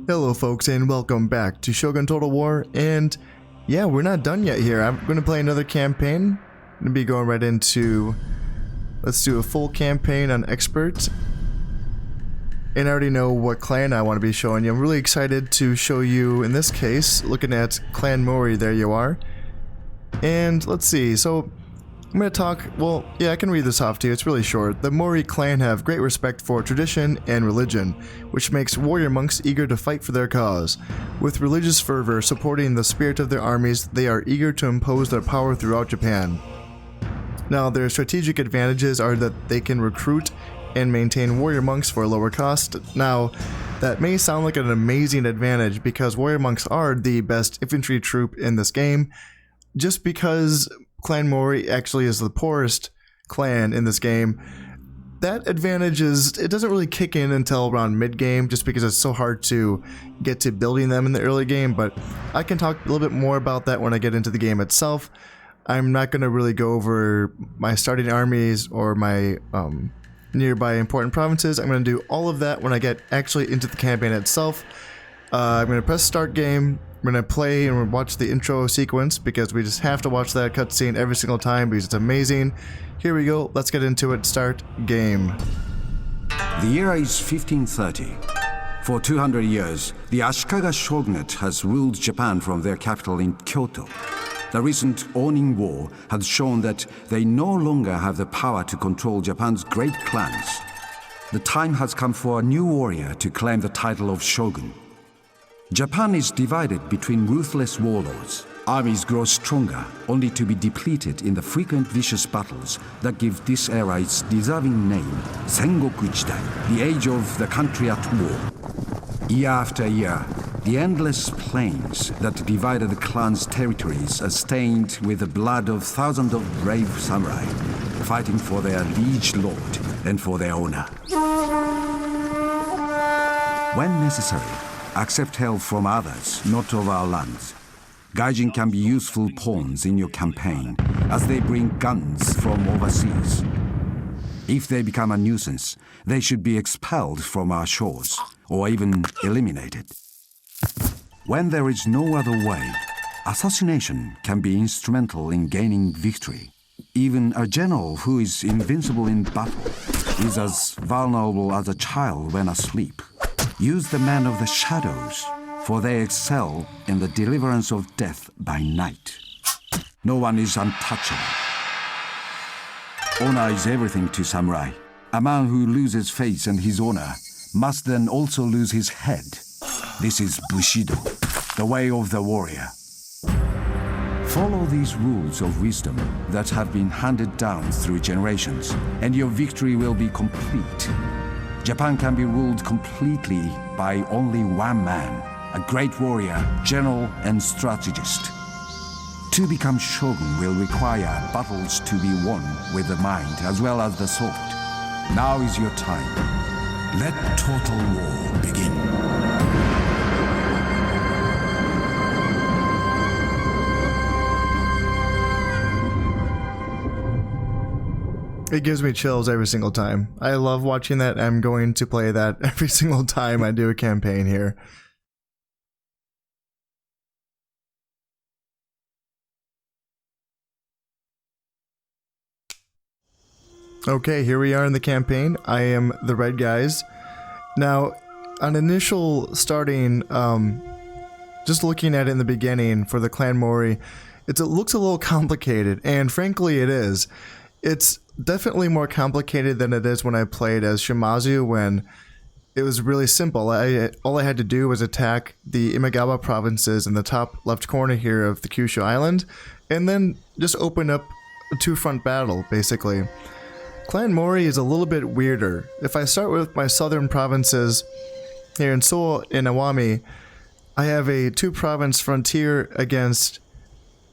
Hello folks and welcome back to Shogun Total War, and yeah, we're not done yet here. I'm going to play another campaign. I'm going to be going right into, let's do a full campaign on Expert. And I already know what clan I want to be showing you. I'm really excited to show you, in this case, looking at Clan Mori, there you are. And let's see, so I'm going to talk, well, yeah, I can read this off to you, it's really short. The Mori clan have great respect for tradition and religion, which makes warrior monks eager to fight for their cause. With religious fervor supporting the spirit of their armies, they are eager to impose their power throughout Japan. Now, their strategic advantages are that they can recruit and maintain warrior monks for a lower cost. Now, that may sound like an amazing advantage because warrior monks are the best infantry troop in this game, just because Clan Mori actually is the poorest clan in this game. That advantage it doesn't really kick in until around mid-game, just because it's so hard to get to building them in the early game, but I can talk a little bit more about that when I get into the game itself. I'm not going to really go over my starting armies or my nearby important provinces. I'm going to do all of that when I get actually into the campaign itself. I'm going to press start game. We're going to play and watch the intro sequence because we just have to watch that cutscene every single time because it's amazing. Here we go, let's get into it. Start game. The year is 1530. For 200 years, the Ashikaga shogunate has ruled Japan from their capital in Kyoto. The recent Onin War has shown that they no longer have the power to control Japan's great clans. The time has come for a new warrior to claim the title of shogun. Japan is divided between ruthless warlords. Armies grow stronger, only to be depleted in the frequent vicious battles that give this era its deserving name, Sengoku Jidai, the age of the country at war. Year after year, the endless plains that divided the clan's territories are stained with the blood of thousands of brave samurai, fighting for their liege lord and for their honor. When necessary, accept help from others, not of our lands. Gaijin can be useful pawns in your campaign, as they bring guns from overseas. If they become a nuisance, they should be expelled from our shores, or even eliminated. When there is no other way, assassination can be instrumental in gaining victory. Even a general who is invincible in battle is as vulnerable as a child when asleep. Use the men of the shadows, for they excel in the deliverance of death by night. No one is untouchable. Honor is everything to samurai. A man who loses face and his honor must then also lose his head. This is Bushido, the way of the warrior. Follow these rules of wisdom that have been handed down through generations, and your victory will be complete. Japan can be ruled completely by only one man, a great warrior, general, and strategist. To become shogun will require battles to be won with the mind as well as the sword. Now is your time. Let total war begin. It gives me chills every single time. I love watching that. I'm going to play that every single time I do a campaign here. Okay, here we are in the campaign. I am the red guys. Now, on initial starting, just looking at it in the beginning for the Clan Mori, it looks a little complicated, and frankly it is. It's definitely more complicated than it is when I played as Shimazu, when it was really simple. All I had to do was attack the Imagawa provinces in the top left corner here of the Kyushu Island, and then just open up a two-front battle, basically. Clan Mori is a little bit weirder. If I start with my southern provinces here in Seoul and Awami, I have a two-province frontier against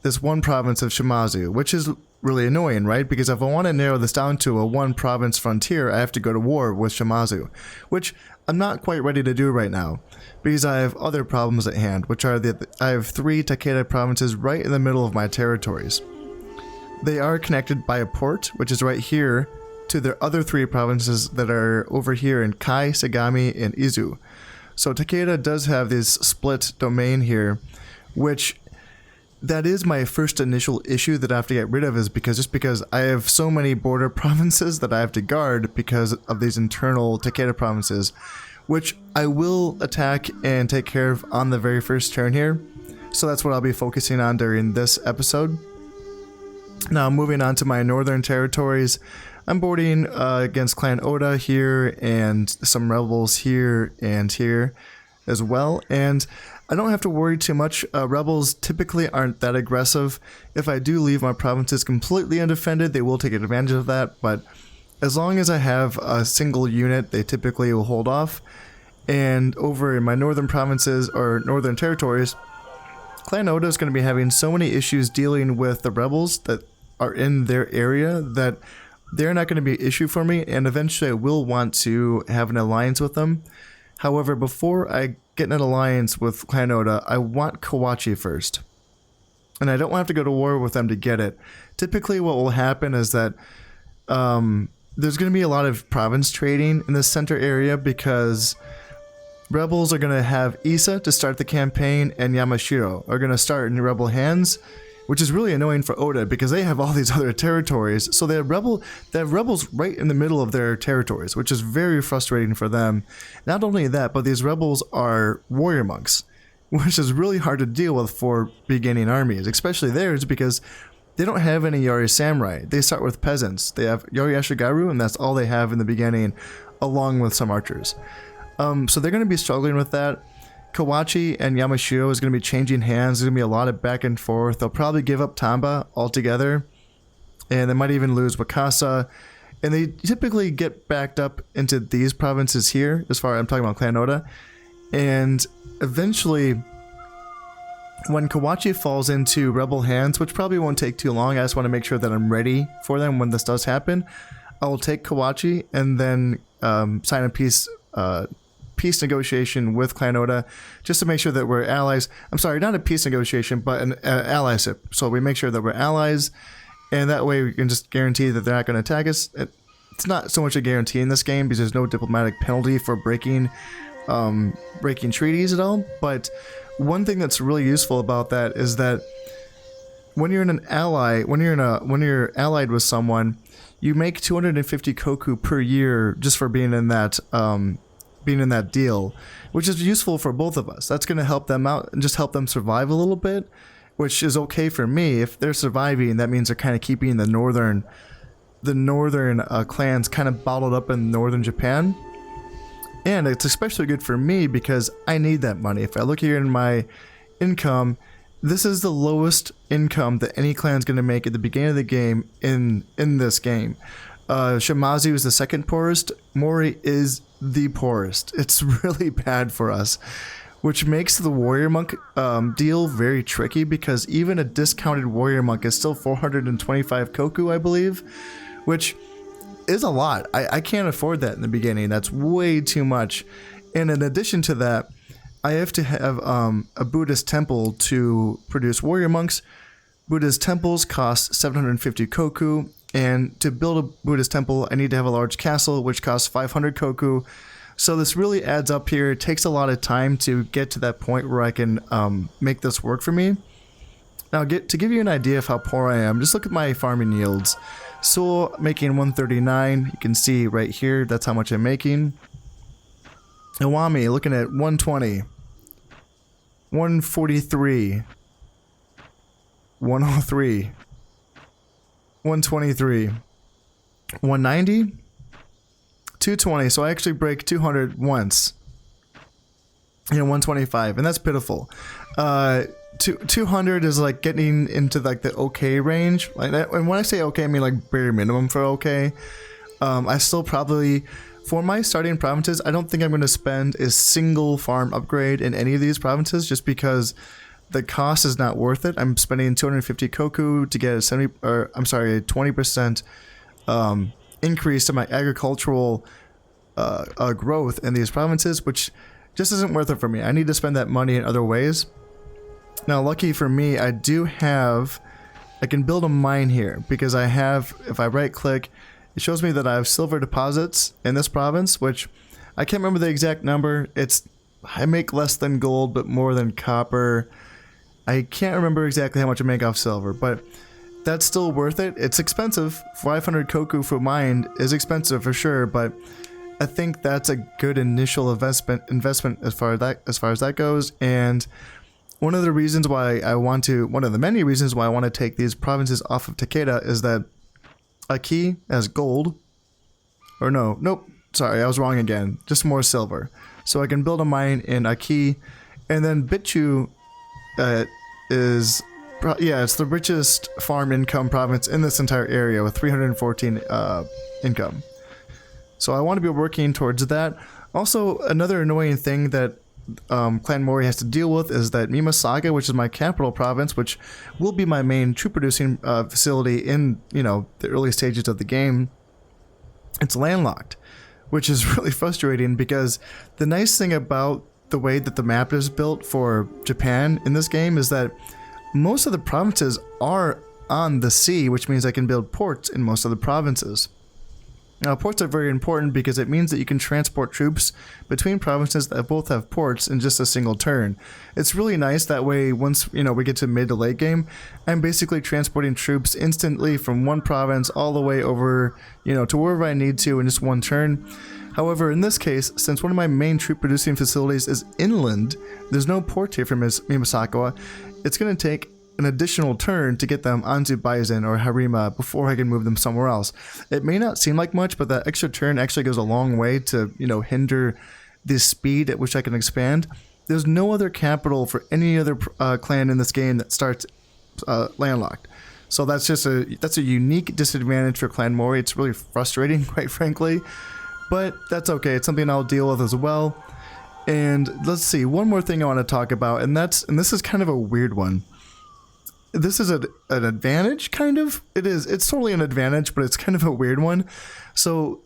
this one province of Shimazu, which is really annoying, right? Because if I want to narrow this down to a one-province frontier, I have to go to war with Shimazu, which I'm not quite ready to do right now, because I have other problems at hand, which are I have 3 Takeda provinces right in the middle of my territories. They are connected by a port, which is right here, to their other 3 provinces that are over here in Kai, Sagami, and Izu. So Takeda does have this split domain here, which that is my first initial issue that I have to get rid of, is because I have so many border provinces that I have to guard because of these internal Takeda provinces, which I will attack and take care of on the very first turn here. So that's what I'll be focusing on during this episode. Now moving on to my northern territories, I'm boarding against Clan Oda here and some rebels here and here as well, and I don't have to worry too much. Rebels typically aren't that aggressive. If I do leave my provinces completely undefended, they will take advantage of that, but as long as I have a single unit, they typically will hold off. And over in my northern provinces, or northern territories, Clan Oda is going to be having so many issues dealing with the rebels that are in their area that they're not going to be an issue for me, and eventually I will want to have an alliance with them. However, before I get in an alliance with Clan Oda, I want Kawachi first. And I don't have to go to war with them to get it. Typically what will happen is that there's going to be a lot of province trading in the center area, because rebels are going to have Issa to start the campaign, and Yamashiro are going to start in rebel hands, which is really annoying for Oda because they have all these other territories. So they have rebels right in the middle of their territories, which is very frustrating for them. Not only that, but these rebels are warrior monks, which is really hard to deal with for beginning armies, especially theirs, because they don't have any Yari Samurai. They start with peasants. They have Yari Ashigaru, and that's all they have in the beginning, along with some archers. So they're going to be struggling with that. Kawachi and Yamashiro is going to be changing hands. There's going to be a lot of back and forth. They'll probably give up Tamba altogether, and they might even lose Wakasa. And they typically get backed up into these provinces here, as far as I'm talking about Clan Oda. And eventually, when Kawachi falls into rebel hands, which probably won't take too long, I just want to make sure that I'm ready for them when this does happen. I will take Kawachi and then sign a peace negotiation with Clan Oda, just to make sure that we're allies. I'm sorry, not a peace negotiation, but an allyship. So we make sure that we're allies, and that way we can just guarantee that they're not going to attack us. It's not so much a guarantee in this game because there's no diplomatic penalty for breaking treaties at all. But one thing that's really useful about that is that when you're an ally, when you're allied with someone, you make 250 koku per year just for being in that deal, which is useful for both of us. That's going to help them out and just help them survive a little bit, which is okay for me. If they're surviving, that means they're kind of keeping the northern clans kind of bottled up in northern Japan. And it's especially good for me because I need that money. If I look here in my income, this is the lowest income that any clan is going to make at the beginning of the game in this game. Shimazu is the second poorest. Mori is the poorest. It's really bad for us, which makes the warrior monk deal very tricky, because even a discounted warrior monk is still 425 koku, I believe, which is a lot. I can't afford that in the beginning. That's way too much. And in addition to that, I have to have a Buddhist temple to produce warrior monks. Buddhist temples cost 750 koku, and to build a Buddhist temple, I need to have a large castle, which costs 500 koku. So this really adds up here. It takes a lot of time to get to that point where I can make this work for me. Now, to give you an idea of how poor I am, just look at my farming yields. Seoul making 139. You can see right here, that's how much I'm making. Iwami looking at 120. 143. 103. 123. 190. 220. So I actually break 200 once. 125, and that's pitiful. 200 is like getting into like the okay range. Like that, and when I say okay, I mean like bare minimum for okay. I still probably, for my starting provinces, I don't think I'm going to spend a single farm upgrade in any of these provinces, just because the cost is not worth it. I'm spending 250 koku to get a 20% increase to my agricultural growth in these provinces, which just isn't worth it for me. I need to spend that money in other ways. Now, lucky for me, I can build a mine here, because I have, if I right click, it shows me that I have silver deposits in this province, which I can't remember the exact number. It's I make less than gold, but more than copper. I can't remember exactly how much I make off silver, but that's still worth it. It's expensive. 500 koku for mine is expensive for sure, but I think that's a good initial investment as far as that goes. And one of the many reasons why I want to take these provinces off of Takeda is that Aki has gold. Or nope, sorry, I was wrong again. Just more silver. So I can build a mine in Aki, and then Bitchu it's the richest farm income province in this entire area with 314 income. So I want to be working towards that. Also, another annoying thing that Clan Mori has to deal with is that Mimasaga, which is my capital province, which will be my main troop producing facility in the early stages of the game, it's landlocked, which is really frustrating because the nice thing about the way that the map is built for Japan in this game is that most of the provinces are on the sea, which means I can build ports in most of the provinces. Now, ports are very important because it means that you can transport troops between provinces that both have ports in just a single turn. It's really nice that way. Once we get to mid to late game, I'm basically transporting troops instantly from one province all the way over to wherever I need to in just one turn. However, in this case, since one of my main troop producing facilities is inland, there's no port here from Mimasakawa. It's going to take an additional turn to get them onto Baizen or Harima before I can move them somewhere else. It may not seem like much, but that extra turn actually goes a long way to, hinder the speed at which I can expand. There's no other capital for any other clan in this game that starts landlocked. So that's a unique disadvantage for Clan Mori. It's really frustrating, quite frankly, but that's okay. It's something I'll deal with as well. And let's see, one more thing I want to talk about, and this is kind of a weird one. This is an advantage, kind of. It's totally an advantage, but it's kind of a weird one. So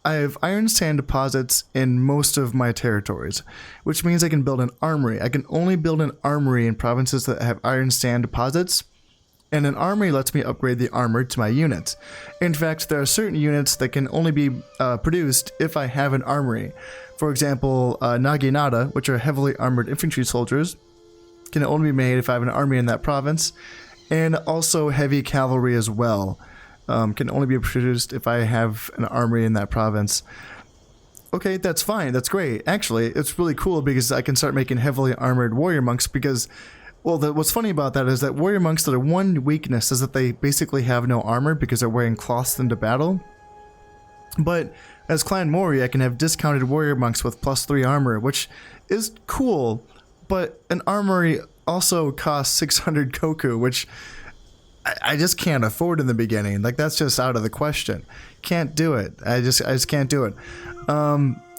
I have iron sand deposits in most of my territories, which means I can build an armory. I can only build an armory in provinces that have iron sand deposits, and an armory lets me upgrade the armor to my units. In fact, there are certain units that can only be produced if I have an armory. For example, Naginata, which are heavily armored infantry soldiers, can only be made if I have an army in that province, and also heavy cavalry as well can only be produced if I have an army in that province. Okay, that's fine, that's great. Actually, it's really cool because I can start making heavily armored warrior monks because, what's funny about that is that warrior monks, their one weakness is that they basically have no armor because they're wearing cloths into battle. But as Clan Mori, I can have discounted warrior monks with +3 armor, which is cool. But an armory also costs 600 koku, which I just can't afford in the beginning. Like, that's just out of the question. Can't do it. I just can't do it.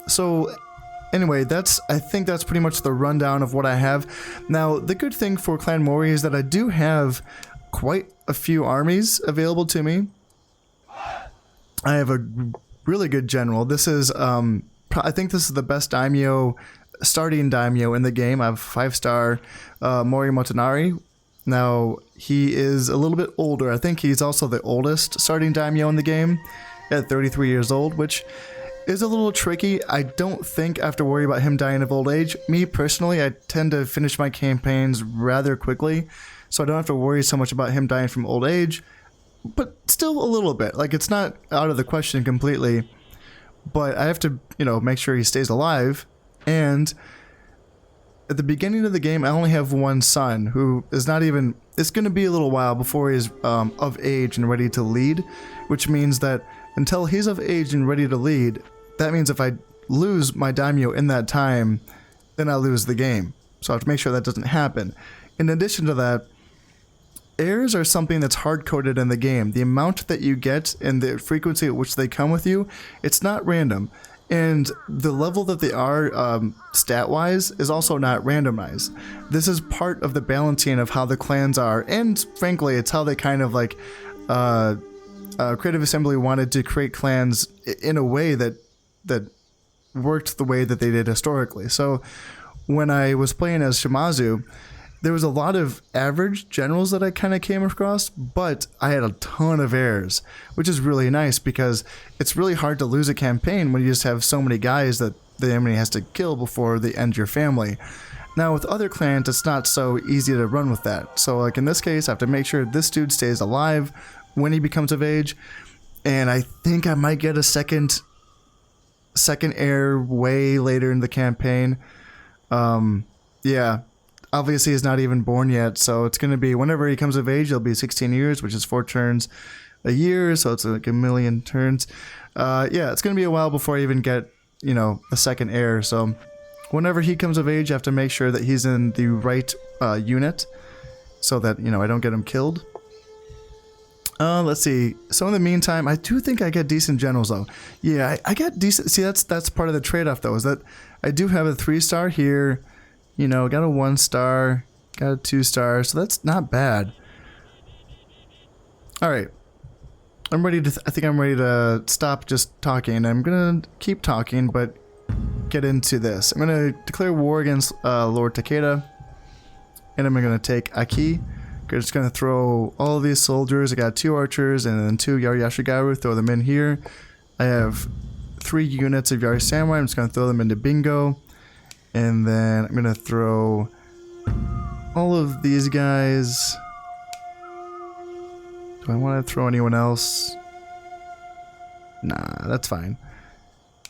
So anyway, I think that's pretty much the rundown of what I have. Now, the good thing for Clan Mori is that I do have quite a few armies available to me. I have a really good general. This is, I think this is the best daimyo, starting daimyo in the game. I have 5-star Mori Motonari. Now, he is a little bit older. I think he's also the oldest starting daimyo in the game at 33 years old, which is a little tricky. I don't think I have to worry about him dying of old age. Me, personally, I tend to finish my campaigns rather quickly, so I don't have to worry so much about him dying from old age, but still a little bit. Like, it's not out of the question completely, but I have to, make sure he stays alive. And at the beginning of the game, I only have one son who is not even... It's going to be a little while before he's of age and ready to lead, which means that until he's of age and ready to lead, that means if I lose my daimyo in that time, then I lose the game. So I have to make sure that doesn't happen. In addition to that, heirs are something that's hard-coded in the game. The amount that you get and the frequency at which they come with you, it's not random. And the level that they are stat-wise is also not randomized. This is part of the balancing of how the clans are, and frankly, it's how they kind of like Creative Assembly wanted to create clans in a way that worked the way that they did historically. So when I was playing as Shimazu, there was a lot of average generals that I kind of came across, but I had a ton of heirs, which is really nice because it's really hard to lose a campaign when you just have so many guys that the enemy has to kill before they end your family. Now with other clans, it's not so easy to run with that. So like in this case, I have to make sure this dude stays alive when he becomes of age. And I think I might get a second heir way later in the campaign. Yeah, obviously he's not even born yet, so it's going to be whenever he comes of age, it'll be 16 years, which is 4 turns a year, so it's like a million turns. Yeah, it's going to be a while before I even get, you know, a second heir, so whenever he comes of age, I have to make sure that he's in the right unit so that, you know, I don't get him killed. Let's see. So in the meantime, I do think I get decent generals though. Yeah, I get decent. See, that's part of the trade-off though, is that I do have a 3-star here. You know, got a 1-star, got a 2-star, so that's not bad. All right, I'm ready to. I think I'm ready to stop just talking. I'm gonna keep talking, but get into this. I'm gonna declare war against Lord Takeda, and I'm gonna take Aki. I'm just gonna throw all of these soldiers. I got 2 archers and then 2 Yari Yashigaru. Throw them in here. I have 3 units of Yari Samurai. I'm just gonna throw them into Bingo. And then I'm gonna throw all of these guys. Do I want to throw anyone else? Nah, that's fine.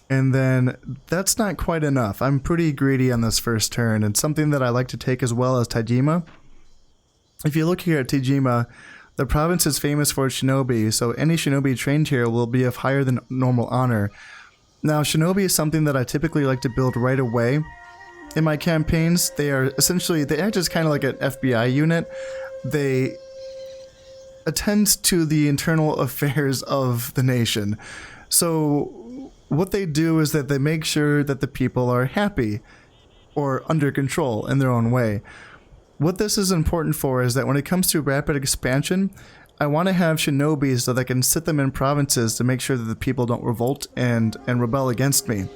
And then that's not quite enough. I'm pretty greedy on this first turn, and something that I like to take as well as Tajima. If you look here at Tajima, the province is famous for its shinobi, so any shinobi trained here will be of higher than normal honor. Now, shinobi is something that I typically like to build right away. In my campaigns, they act as kind of like an FBI unit. They attend to the internal affairs of the nation. So what they do is that they make sure that the people are happy or under control in their own way. What this is important for is that when it comes to rapid expansion, I want to have shinobis so that I can sit them in provinces to make sure that the people don't revolt and rebel against me.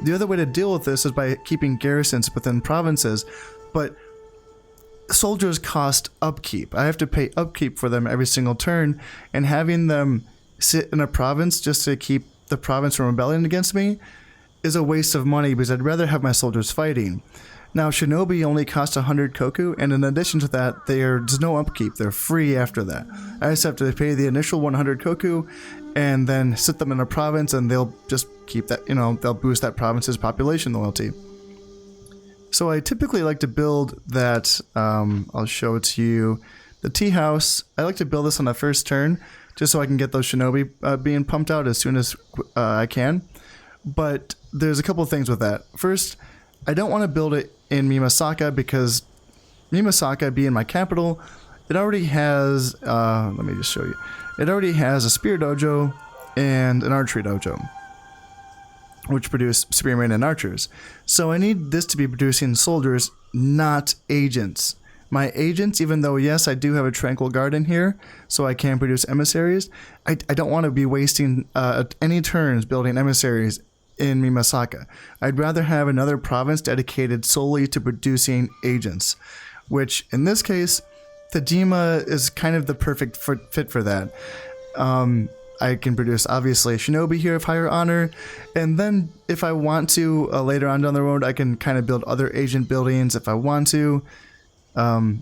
The other way to deal with this is by keeping garrisons within provinces, but soldiers cost upkeep. I have to pay upkeep for them every single turn, and having them sit in a province just to keep the province from rebelling against me is a waste of money because I'd rather have my soldiers fighting. Now, shinobi only cost 100 koku, and in addition to that, there's no upkeep. They're free after that. I just have to pay the initial 100 koku, and then sit them in a province, and they'll just keep that, you know, they'll boost that province's population loyalty. So I typically like to build that, I'll show it to you, the tea house. I like to build this on the first turn, just so I can get those shinobi being pumped out as soon as I can. But there's a couple of things with that. First, I don't want to build it in Mimasaka because Mimasaka being my capital, it already has, let me just show you. It already has a spear dojo and an archery dojo, which produce spearmen and archers. So I need this to be producing soldiers, not agents. My agents, even though yes, I do have a tranquil garden here, so I can produce emissaries, I don't want to be wasting any turns building emissaries in Mimasaka. I'd rather have another province dedicated solely to producing agents, which in this case, Tajima is kind of the perfect fit for that. I can produce obviously a shinobi here of higher honor, and then if I want to later on down the road, I can kind of build other agent buildings if I want to. But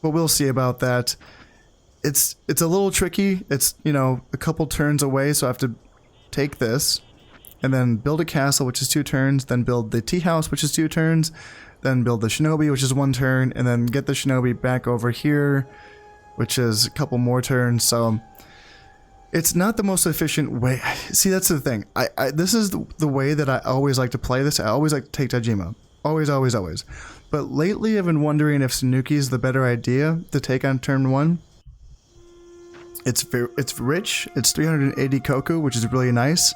we'll see about that. It's a little tricky. It's, you know, a couple turns away, so I have to take this and then build a castle, which is 2 turns, then build the tea house, which is 2 turns, then build the shinobi, which is 1 turn, and then get the shinobi back over here, which is a couple more turns. So it's not the most efficient way. See, that's the thing. This is the way that I always like to play this. I always like to take Tajima. Always, always, always. But lately I've been wondering if Sanuki is the better idea to take on turn 1. It's rich. It's 380 koku, which is really nice.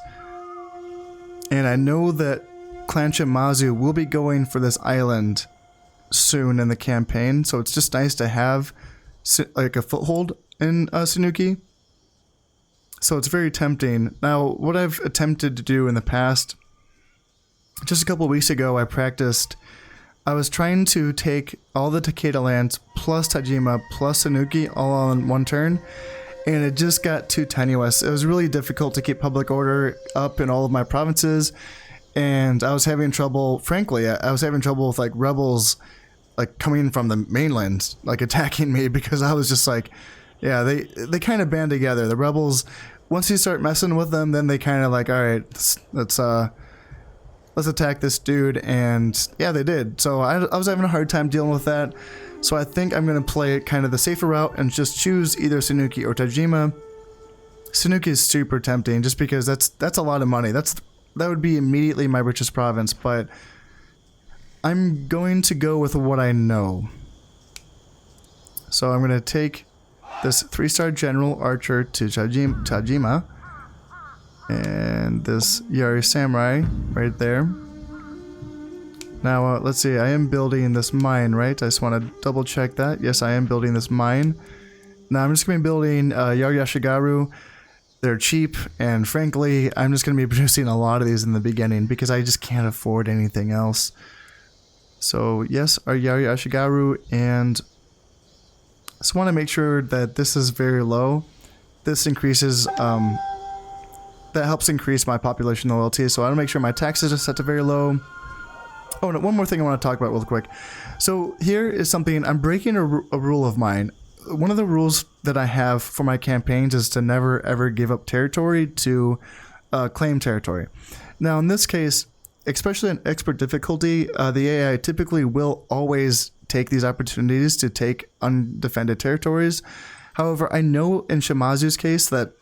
And I know that Clan Shimazu will be going for this island soon in the campaign, so it's just nice to have like a foothold in Sanuki. So it's very tempting. Now, what I've attempted to do in the past, just a couple weeks ago, I was trying to take all the Takeda lands plus Tajima plus Sanuki all on 1 turn, and it just got too tenuous. It was really difficult to keep public order up in all of my provinces, and I was having trouble. Frankly, I was having trouble with like rebels, like coming from the mainland, like attacking me because I was just like, yeah, they kind of band together. The rebels, once you start messing with them, then they kind of like, all right, let's attack this dude, and yeah, they did. So I was having a hard time dealing with that. So I think I'm gonna play it kind of the safer route and just choose either Sanuki or Tajima. Sanuki is super tempting just because that's a lot of money. That would be immediately my richest province, but I'm going to go with what I know. So I'm gonna take this 3-star general archer to Tajima, and this Yari samurai right there. Now let's see, I am building this mine, right? I just want to double check that. Yes, I am building this mine. Now I'm just going to be building Yari Ashigaru. They're cheap, and frankly, I'm just going to be producing a lot of these in the beginning because I just can't afford anything else. So yes, our Yari Ashigaru, and I just want to make sure that this is very low. This increases, that helps increase my population loyalty, so I want to make sure my taxes are set to very low. Oh, no, one more thing I want to talk about real quick. So here is something, I'm breaking a rule of mine. One of the rules that I have for my campaigns is to never ever give up territory to claim territory. Now in this case, especially in expert difficulty, the AI typically will always take these opportunities to take undefended territories. However, I know in Shimazu's case that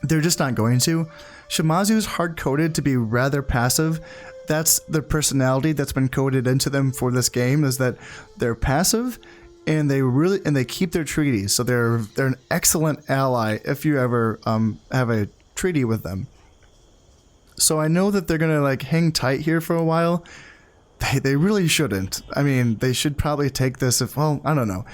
they're just not going to. Shimazu's hard-coded to be rather passive. That's the personality that's been coded into them for this game, is that they're passive and they keep their treaties. So they're an excellent ally if you ever have a treaty with them. So I know that they're gonna like hang tight here for a while. They really shouldn't. I mean, they should probably take this if, well, I don't know.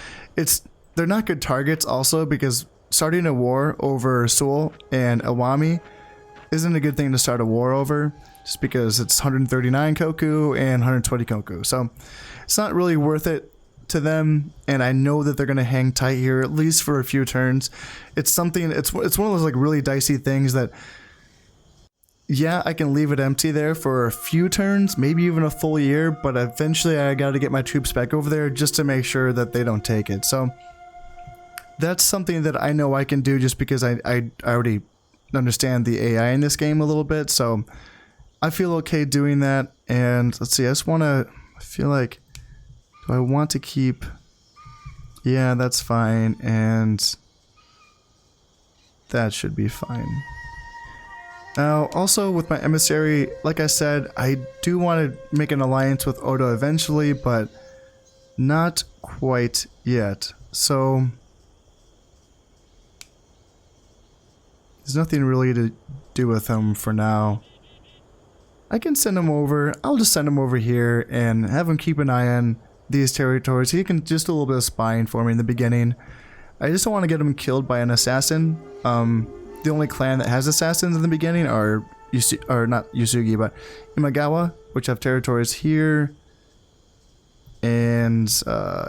They're not good targets also because starting a war over Seoul and Awami isn't a good thing to start a war over, just because it's 139 koku and 120 koku. So it's not really worth it to them, and I know that they're going to hang tight here at least for a few turns. It's one of those like really dicey things that, yeah, I can leave it empty there for a few turns, maybe even a full year, but eventually I got to get my troops back over there just to make sure that they don't take it. So that's something that I know I can do just because I already understand the AI in this game a little bit, so I feel okay doing that. And let's see, I feel like, do I want to keep, yeah, that's fine, and that should be fine. Now, also with my emissary, like I said, I do want to make an alliance with Oda eventually, but not quite yet. So there's nothing really to do with him for now. I can send him over. I'll just send him over here and have him keep an eye on these territories. He can just do a little bit of spying for me in the beginning. I just don't want to get him killed by an assassin. The only clan that has assassins in the beginning are not Yusugi, but Imagawa, which have territories here and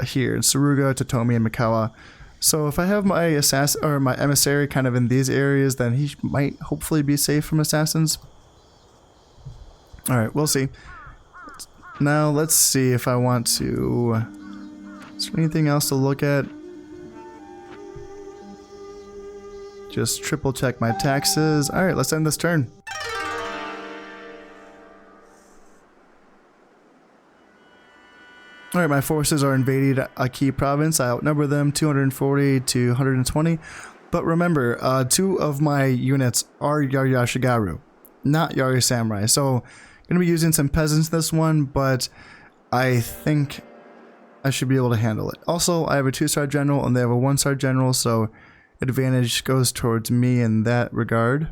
here in Suruga, Totomi, and Mikawa. So if I have my assassin or my emissary kind of in these areas, then he might hopefully be safe from assassins. All right, we'll see. Now let's see if I want to. Is there anything else to look at? Just triple check my taxes. All right, let's end this turn. Alright, my forces are invading a key province. I outnumber them 240 to 120. But remember, 2 of my units are Yari Ashigaru, not Yari Samurai. So I'm going to be using some peasants this one, but I think I should be able to handle it. Also, I have a 2-star general and they have a 1-star general, so advantage goes towards me in that regard.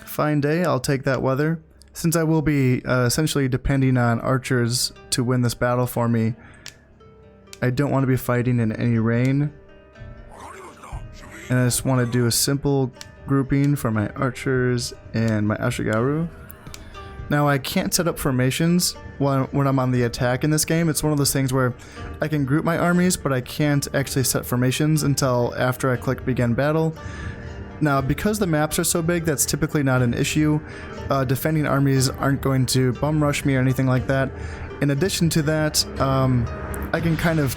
Fine day, I'll take that weather. Since I will be essentially depending on archers to win this battle for me, I don't want to be fighting in any rain. And I just want to do a simple grouping for my archers and my Ashigaru. Now I can't set up formations when I'm on the attack in this game. It's one of those things where I can group my armies, but I can't actually set formations until after I click begin battle. Now, because the maps are so big, that's typically not an issue. Defending armies aren't going to bum rush me or anything like that. In addition to that, I can kind of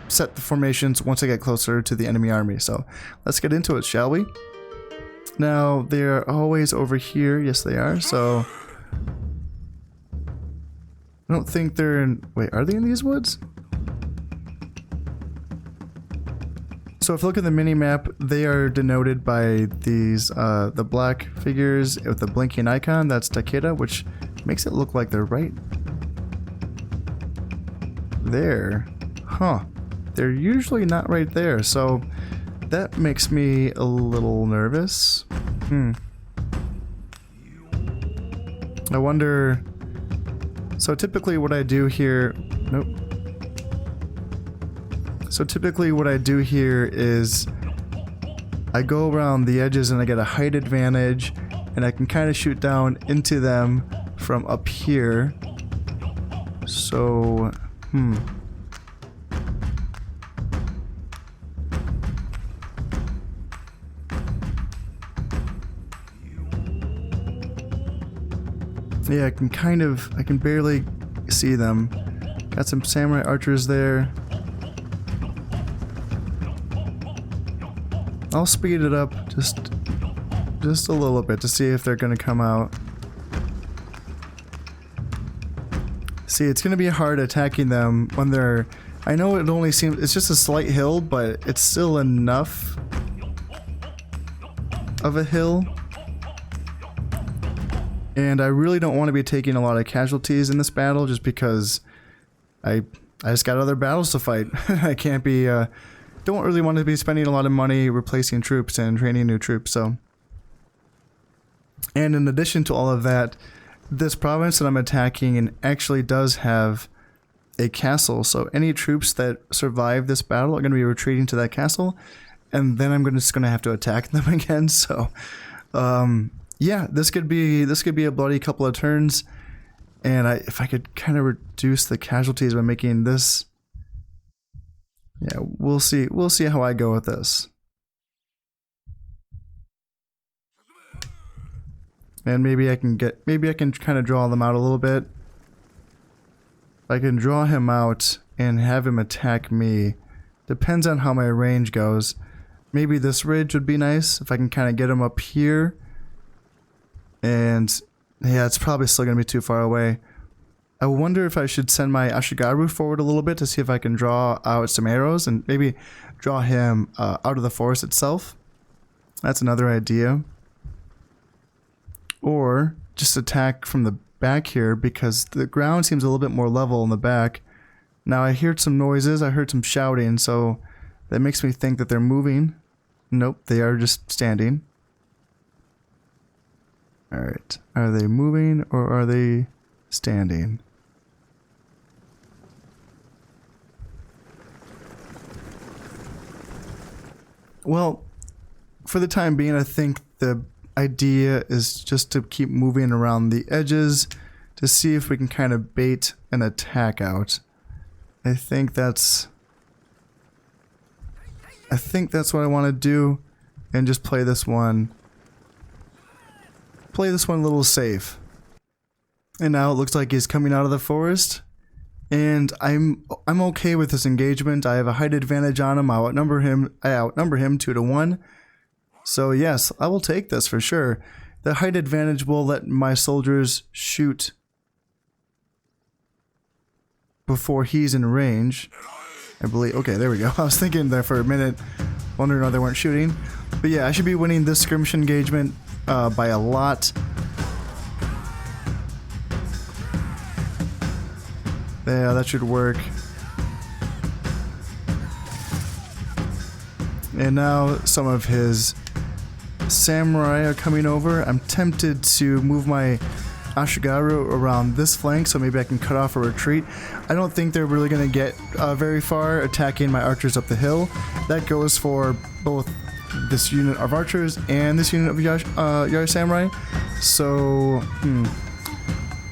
set the formations once I get closer to the enemy army. So let's get into it, shall we? Now, they're always over here. Yes, they are. So I don't think they're in... Wait, are they in these woods? So if you look at the mini-map, they are denoted by these, the black figures with the blinking icon. That's Takeda, which makes it look like they're right there. Huh. They're usually not right there, so that makes me a little nervous. I wonder... So typically what I do here... Nope. So typically what I do here is I go around the edges and I get a height advantage, and I can kind of shoot down into them from up here. So, yeah, I can barely see them. Got some samurai archers there. I'll speed it up just a little bit to see if they're gonna come out. See, it's gonna be hard attacking them when they're... I know it only seems... It's just a slight hill, but it's still enough of a hill. And I really don't want to be taking a lot of casualties in this battle just because I just got other battles to fight. I can't be... don't really want to be spending a lot of money replacing troops and training new troops, so... And in addition to all of that, this province that I'm attacking actually does have a castle, so any troops that survive this battle are going to be retreating to that castle, and then I'm just going to have to attack them again, so... yeah, this could be a bloody couple of turns, and if I could kind of reduce the casualties by making this... Yeah, we'll see how I go with this. And maybe I can kind of draw them out a little bit. I can draw him out and have him attack me. Depends on how my range goes. Maybe this ridge would be nice if I can kind of get him up here. And yeah, it's probably still going to be too far away. I wonder if I should send my Ashigaru forward a little bit to see if I can draw out some arrows and maybe draw him out of the forest itself. That's another idea. Or just attack from the back here because the ground seems a little bit more level in the back. Now I heard some noises, I heard some shouting, so that makes me think that they're moving. Nope, they are just standing. Alright, are they moving or are they standing? Well, for the time being, I think the idea is just to keep moving around the edges to see if we can kind of bait an attack out. I think that's what I want to do, and just play this one a little safe. And now it looks like he's coming out of the forest, and I'm okay with this engagement. I have a height advantage on him. I outnumber him 2-1. So yes, I will take this for sure. The height advantage will let my soldiers shoot before he's in range, I believe. Okay, there we go. I was thinking there for a minute, wondering why they weren't shooting. But yeah, I should be winning this skirmish engagement by a lot. Yeah, that should work. And now some of his samurai are coming over. I'm tempted to move my Ashigaru around this flank so maybe I can cut off a retreat. I don't think they're really going to get very far attacking my archers up the hill. That goes for both this unit of archers and this unit of Yar Samurai. So,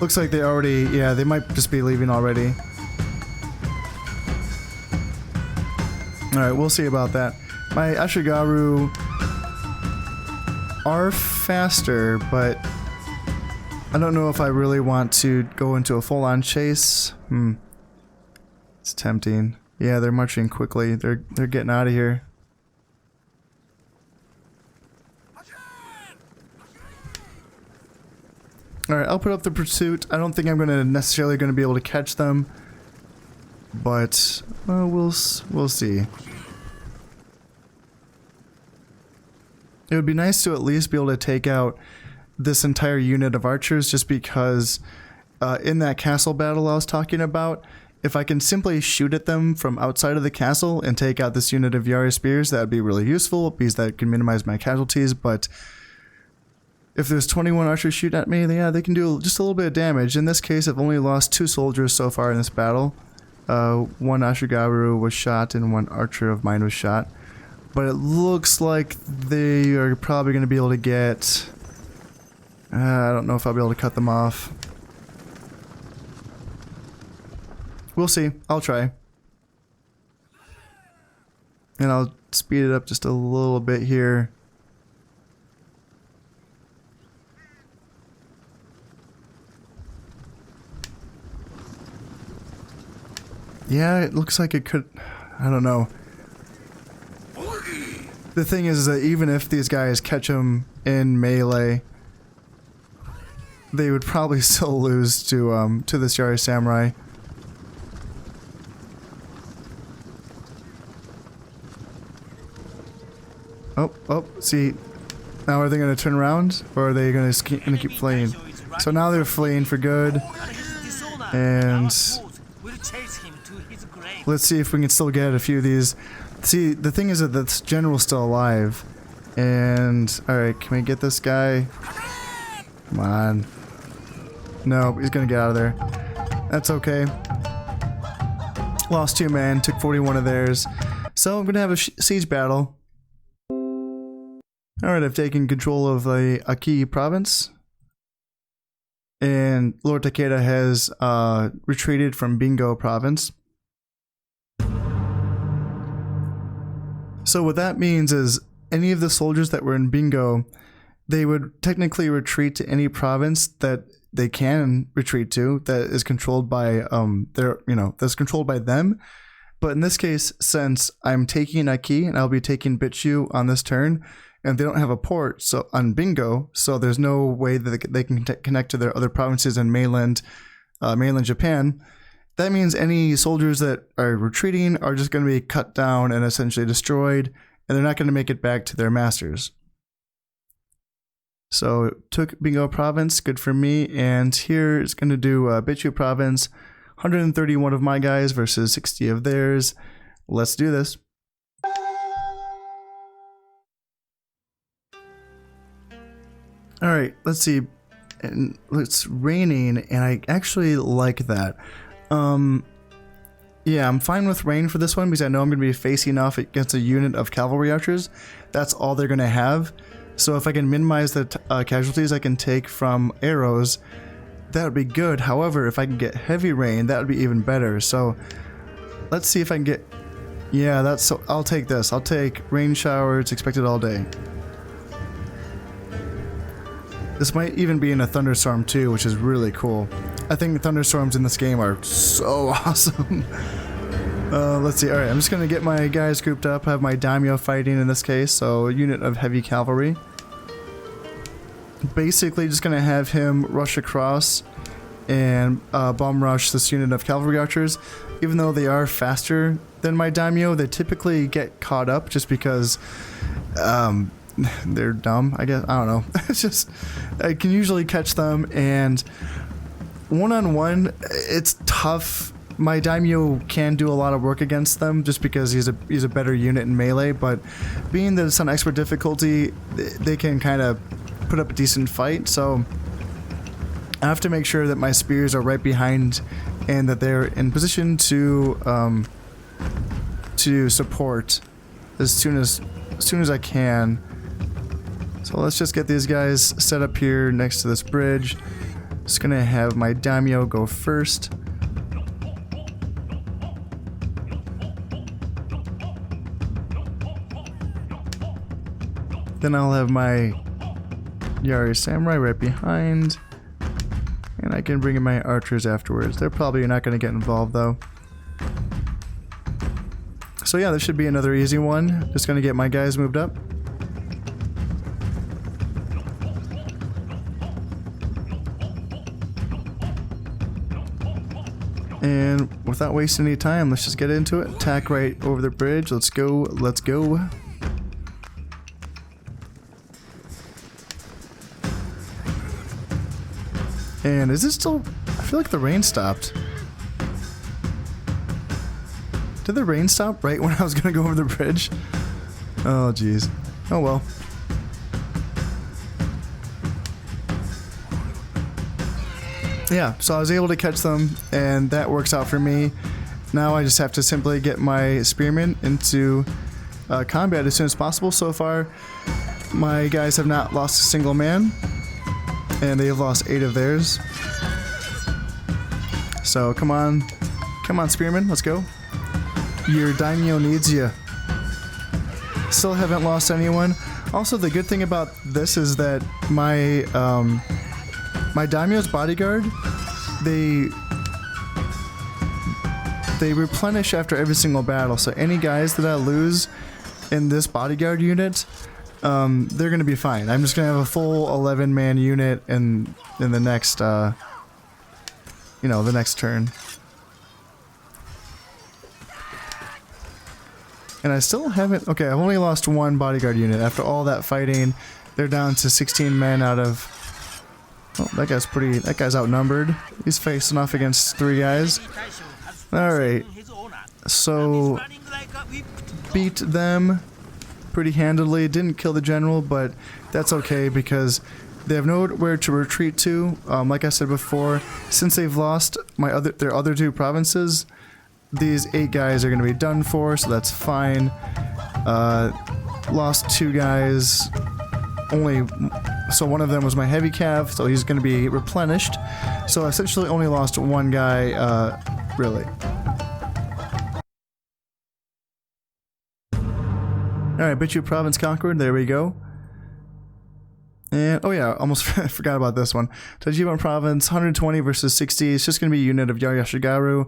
Looks like they already, yeah, they might just be leaving already. Alright, we'll see about that. My Ashigaru are faster, but I don't know if I really want to go into a full-on chase. It's tempting. Yeah, they're marching quickly. They're getting out of here. Alright, I'll put up the pursuit. I don't think I'm necessarily going to be able to catch them. But, we'll see. It would be nice to at least be able to take out this entire unit of archers, just because in that castle battle I was talking about, if I can simply shoot at them from outside of the castle and take out this unit of Yari spears, that would be really useful, because that can minimize my casualties. But if there's 21 archers shoot at me, then yeah, they can do just a little bit of damage. In this case, I've only lost 2 soldiers so far in this battle. One Ashigaru was shot and 1 archer of mine was shot. But it looks like they are probably going to be able to get... I don't know if I'll be able to cut them off. We'll see. I'll try. And I'll speed it up just a little bit here. Yeah, it looks like it could... I don't know. The thing is that even if these guys catch him in melee, they would probably still lose to this Yari Samurai. Oh, see. Now are they going to turn around? Or are they going to keep fleeing? So now they're fleeing for good. And let's see if we can still get a few of these. See, the thing is that this general's still alive. And, alright, can we get this guy? Come on. No, he's gonna get out of there. That's okay. Lost 2 men, took 41 of theirs. So I'm gonna have a siege battle. Alright, I've taken control of the Aki province. And Lord Takeda has retreated from Bingo province. So what that means is any of the soldiers that were in Bingo, they would technically retreat to any province that they can retreat to that is controlled by that's controlled by them. But in this case, since I'm taking Aki and I'll be taking Bitchu on this turn, and they don't have a port so on Bingo, so there's no way that they can connect to their other provinces in mainland Japan. That means any soldiers that are retreating are just going to be cut down and essentially destroyed, and they're not going to make it back to their masters. So, took Bingo province, good for me, and here it's going to do Bitchu province, 131 of my guys versus 60 of theirs. Let's do this. Alright, let's see. And it's raining, and I actually like that. Yeah, I'm fine with rain for this one because I know I'm going to be facing off against a unit of cavalry archers. That's all they're going to have. So if I can minimize the casualties I can take from arrows, that would be good. However, if I can get heavy rain, that would be even better. So let's see if I can get... Yeah, I'll take this. I'll take rain showers expected all day. This might even be in a thunderstorm too, which is really cool. I think the thunderstorms in this game are so awesome. Let's see. Alright, I'm just going to get my guys grouped up, have my daimyo fighting in this case, so a unit of heavy cavalry. Basically just going to have him rush across and bomb rush this unit of cavalry archers. Even though they are faster than my daimyo, they typically get caught up just because they're dumb, I guess. I don't know. It's just, I can usually catch them, and one-on-one, it's tough. My daimyo can do a lot of work against them just because he's a better unit in melee, but being that it's on expert difficulty, they can kind of put up a decent fight, so I have to make sure that my spears are right behind and that they're in position to support as soon as I can. So let's just get these guys set up here next to this bridge. Just gonna have my daimyo go first. Then I'll have my Yari Samurai right behind. And I can bring in my archers afterwards. They're probably not going to get involved though. So yeah, this should be another easy one. Just going to get my guys moved up. And without wasting any time, let's just get into it. Attack right over the bridge. Let's go. Let's go. And is it still... I feel like the rain stopped. Did the rain stop right when I was going to go over the bridge? Oh, jeez. Oh, well. Yeah, so I was able to catch them, and that works out for me. Now I just have to simply get my spearmen into combat as soon as possible. So far, my guys have not lost a single man. And they have lost 8 of theirs. So come on spearman, let's go. Your daimyo needs you. Still haven't lost anyone. Also, the good thing about this is that my my daimyo's bodyguard, they replenish after every single battle. So any guys that I lose in this bodyguard unit, they're gonna be fine. I'm just gonna have a full 11-man unit in the next, the next turn. And I still haven't. Okay, I've only lost 1 bodyguard unit after all that fighting. They're down to 16 men out of. Oh, that guy's outnumbered. He's facing off against 3 guys. All right, so beat them pretty handily. Didn't kill the general, but that's okay because they have nowhere to retreat to. Like I said before, since they've lost their other 2 provinces, these 8 guys are going to be done for, so that's fine. Lost 2 guys. So one of them was my heavy cav, so he's going to be replenished. So essentially only lost 1 guy, really. Alright, Bichu province conquered, there we go. And, oh yeah, almost forgot about this one. Tajiban province, 120 versus 60, it's just going to be a unit of Yashigaru.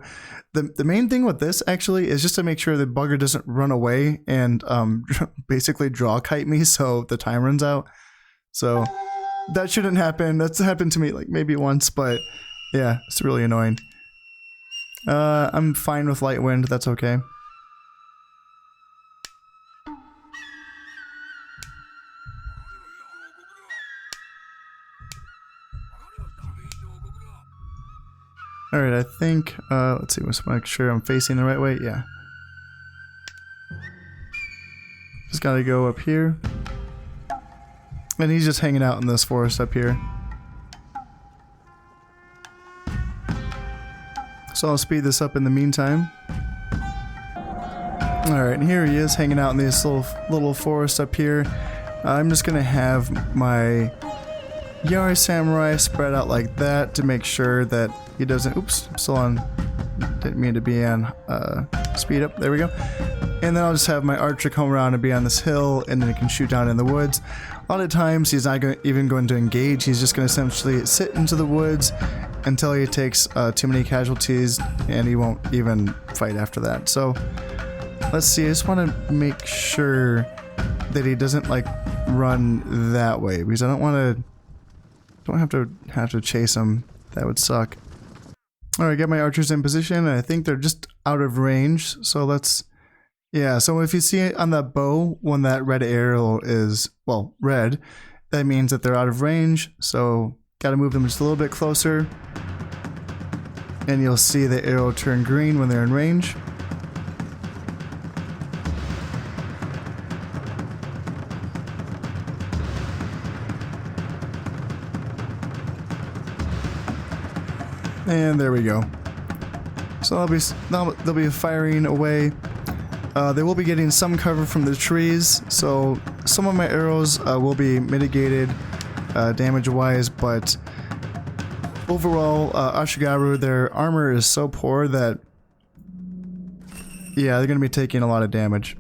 The main thing with this, actually, is just to make sure the bugger doesn't run away and basically draw kite me so the time runs out. So, that shouldn't happen. That's happened to me like maybe once, but yeah, it's really annoying. I'm fine with light wind, that's okay. Alright, I think, let's see, let's make sure I'm facing the right way, yeah. Just gotta go up here. And he's just hanging out in this forest up here. So I'll speed this up in the meantime. Alright, and here he is hanging out in this little forest up here. I'm just gonna have my Yari Samurai spread out like that to make sure that he doesn't. Oops, I'm still on. Didn't mean to be on speed up. There we go. And then I'll just have my archer come around and be on this hill, and then he can shoot down in the woods. A lot of times he's not even going to engage. He's just going to essentially sit into the woods until he takes too many casualties, and he won't even fight after that. So let's see. I just want to make sure that he doesn't like run that way because I don't want to. Don't have to chase him. That would suck. Alright, get my archers in position. And I think they're just out of range. So let's... Yeah, so if you see on that bow, when that red arrow is, well, red, that means that they're out of range. So, gotta move them just a little bit closer. And you'll see the arrow turn green when they're in range. And there we go. So they'll be firing away. They will be getting some cover from the trees, so some of my arrows will be mitigated damage-wise, but overall, Ashigaru, their armor is so poor that, yeah, they're going to be taking a lot of damage.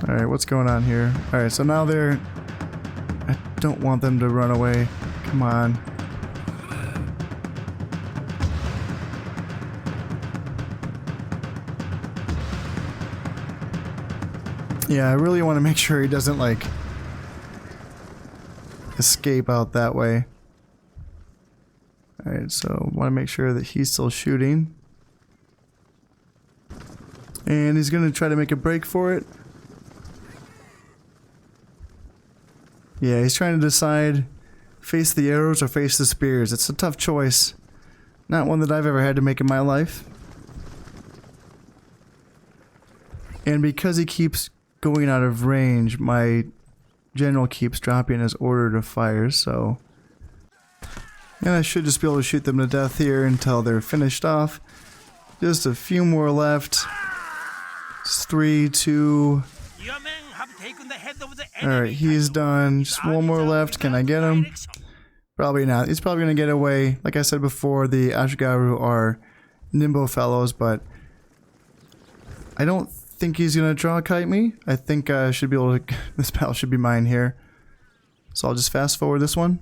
Alright, what's going on here? Alright, so now they're... I don't want them to run away. Come on. Yeah, I really want to make sure he doesn't, like, escape out that way. Alright, so want to make sure that he's still shooting. And he's going to try to make a break for it. Yeah, he's trying to decide face the arrows or face the spears. It's a tough choice. Not one that I've ever had to make in my life. And because he keeps going out of range, my general keeps dropping his order to fire, so... And I should just be able to shoot them to death here until they're finished off. Just a few more left. It's 3, 2... Alright, he's done. Just one more left. Can I get him? Probably not. He's probably going to get away. Like I said before, the Ashigaru are nimble fellows, but I don't think he's going to draw kite me. I think I should be able to... This battle should be mine here. So I'll just fast forward this one.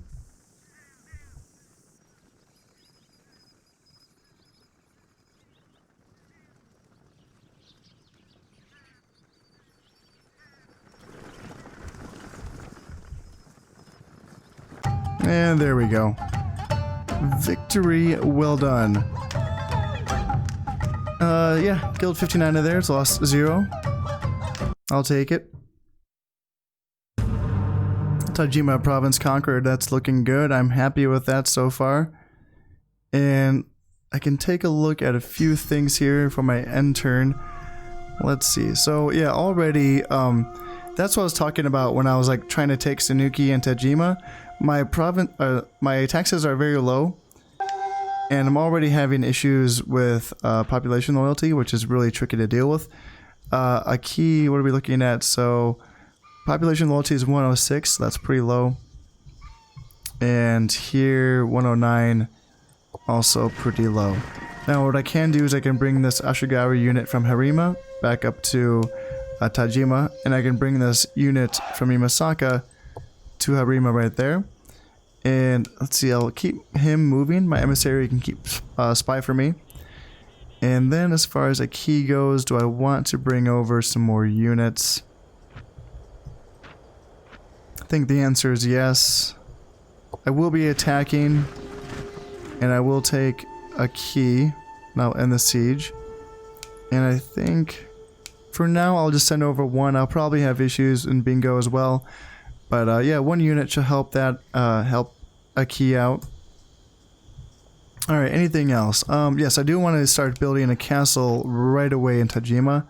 And there we go. Victory well done. Yeah, killed 59 of theirs, lost 0. I'll take it. Tajima province conquered, that's looking good. I'm happy with that so far. And I can take a look at a few things here for my end turn. Let's see. So yeah, already, that's what I was talking about when I was like trying to take Sanuki and Tajima. My taxes are very low, and I'm already having issues with population loyalty, which is really tricky to deal with. A key, what are we looking at? So population loyalty is 106, that's pretty low. And here 109, also pretty low. Now what I can do is I can bring this Ashigaru unit from Harima back up to Tajima, and I can bring this unit from Imasaka to Harima right there. And let's see, I'll keep him moving. My emissary can keep spy for me. And then as far as a key goes, do I want to bring over some more units? I think the answer is yes. I will be attacking, and I will take a key. Now end the siege. And I think for now I'll just send over one. I'll probably have issues in bingo as well. But yeah, one unit should help that, help a key out. Alright, anything else? Yes, I do want to start building a castle right away in Tajima.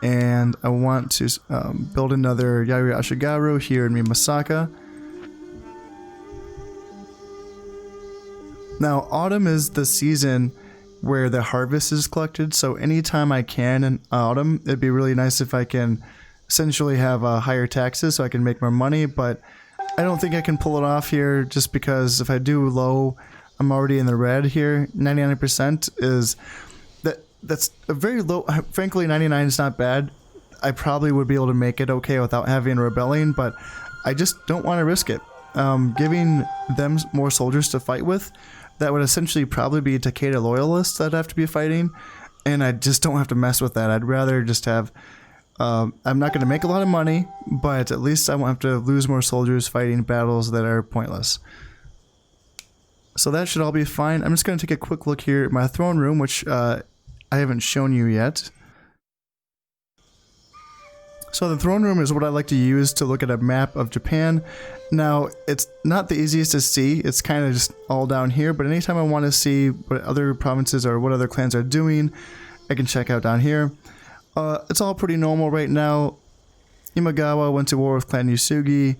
And I want to build another Yayoi Ashigaru here in Mimasaka. Now, autumn is the season where the harvest is collected, so anytime I can in autumn, it'd be really nice if I can essentially have higher taxes so I can make more money, but I don't think I can pull it off here just because if I do low, I'm already in the red here. 99% is... That's a very low... Frankly, 99 is not bad. I probably would be able to make it okay without having a rebellion, but I just don't want to risk it. Giving them more soldiers to fight with, that would essentially probably be Takeda loyalists that have to be fighting, and I just don't have to mess with that. I'd rather just have... I'm not going to make a lot of money, but at least I won't have to lose more soldiers fighting battles that are pointless. So that should all be fine. I'm just going to take a quick look here at my throne room, which I haven't shown you yet. So the throne room is what I like to use to look at a map of Japan. Now, it's not the easiest to see. It's kind of just all down here, but anytime I want to see what other provinces or what other clans are doing, I can check out down here. It's all pretty normal right now. Imagawa went to war with Clan Yusugi,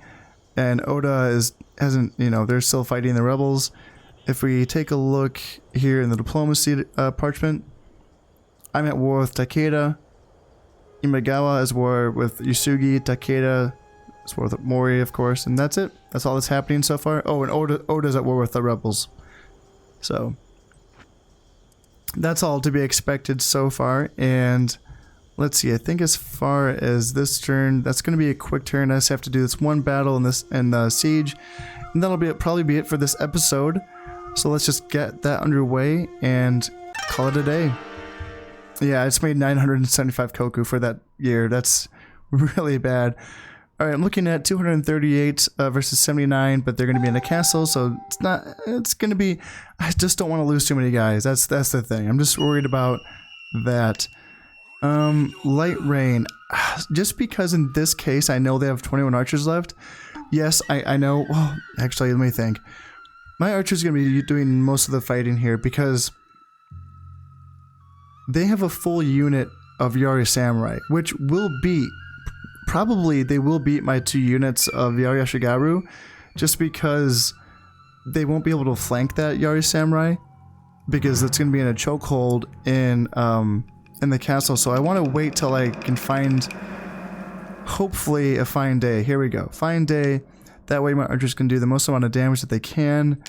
and Oda hasn't, you know, they're still fighting the rebels. If we take a look here in the diplomacy parchment, I'm at war with Takeda. Imagawa is war with Yusugi. Takeda is war with Mori, of course, and that's it. That's all that's happening so far. Oh, and Oda's at war with the rebels. So that's all to be expected so far. And let's see. I think as far as this turn, that's going to be a quick turn. I just have to do this one battle in this siege, and that'll be probably be it for this episode. So let's just get that underway and call it a day. Yeah, I just made 975 koku for that year. That's really bad. Alright, I'm looking at 238 versus 79, but they're going to be in a castle, so it's going to be, I just don't want to lose too many guys. That's the thing. I'm just worried about that. Light rain. Just because in this case, I know they have 21 archers left. Yes, I know. Well, actually, let me think. My archer's going to be doing most of the fighting here because they have a full unit of Yari Samurai, which will beat, probably they will beat my 2 units of Yari Ashigaru, just because they won't be able to flank that Yari Samurai, because it's going to be in a chokehold in the castle. So I want to wait till I can find, hopefully, a fine day. Here we go. Fine day. That way my archers can do the most amount of damage that they can.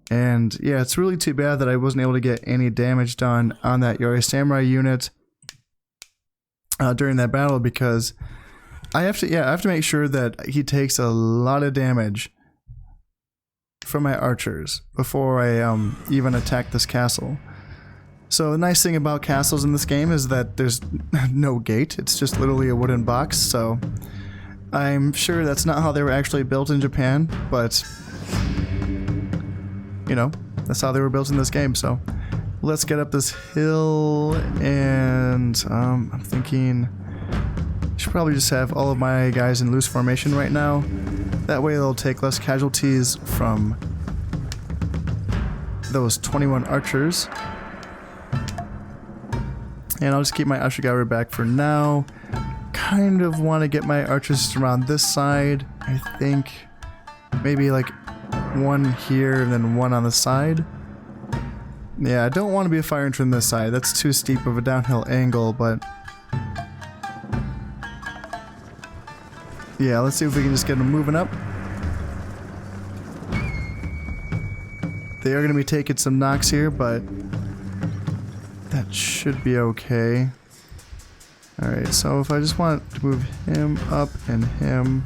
And yeah, it's really too bad that I wasn't able to get any damage done on that Yari Samurai unit during that battle, because I have to make sure that he takes a lot of damage from my archers before I even attack this castle. So the nice thing about castles in this game is that there's no gate. It's just literally a wooden box. So I'm sure that's not how they were actually built in Japan, but you know, that's how they were built in this game. So let's get up this hill, and I'm thinking I should probably just have all of my guys in loose formation right now. That way they'll take less casualties from those 21 archers. And I'll just keep my Ashigaru back for now. Kind of want to get my archers around this side. I think maybe like one here and then one on the side. Yeah, I don't want to be firing from this side. That's too steep of a downhill angle, but yeah, let's see if we can just get them moving up. They are going to be taking some knocks here, but that should be okay. Alright, so if I just want to move him up and him.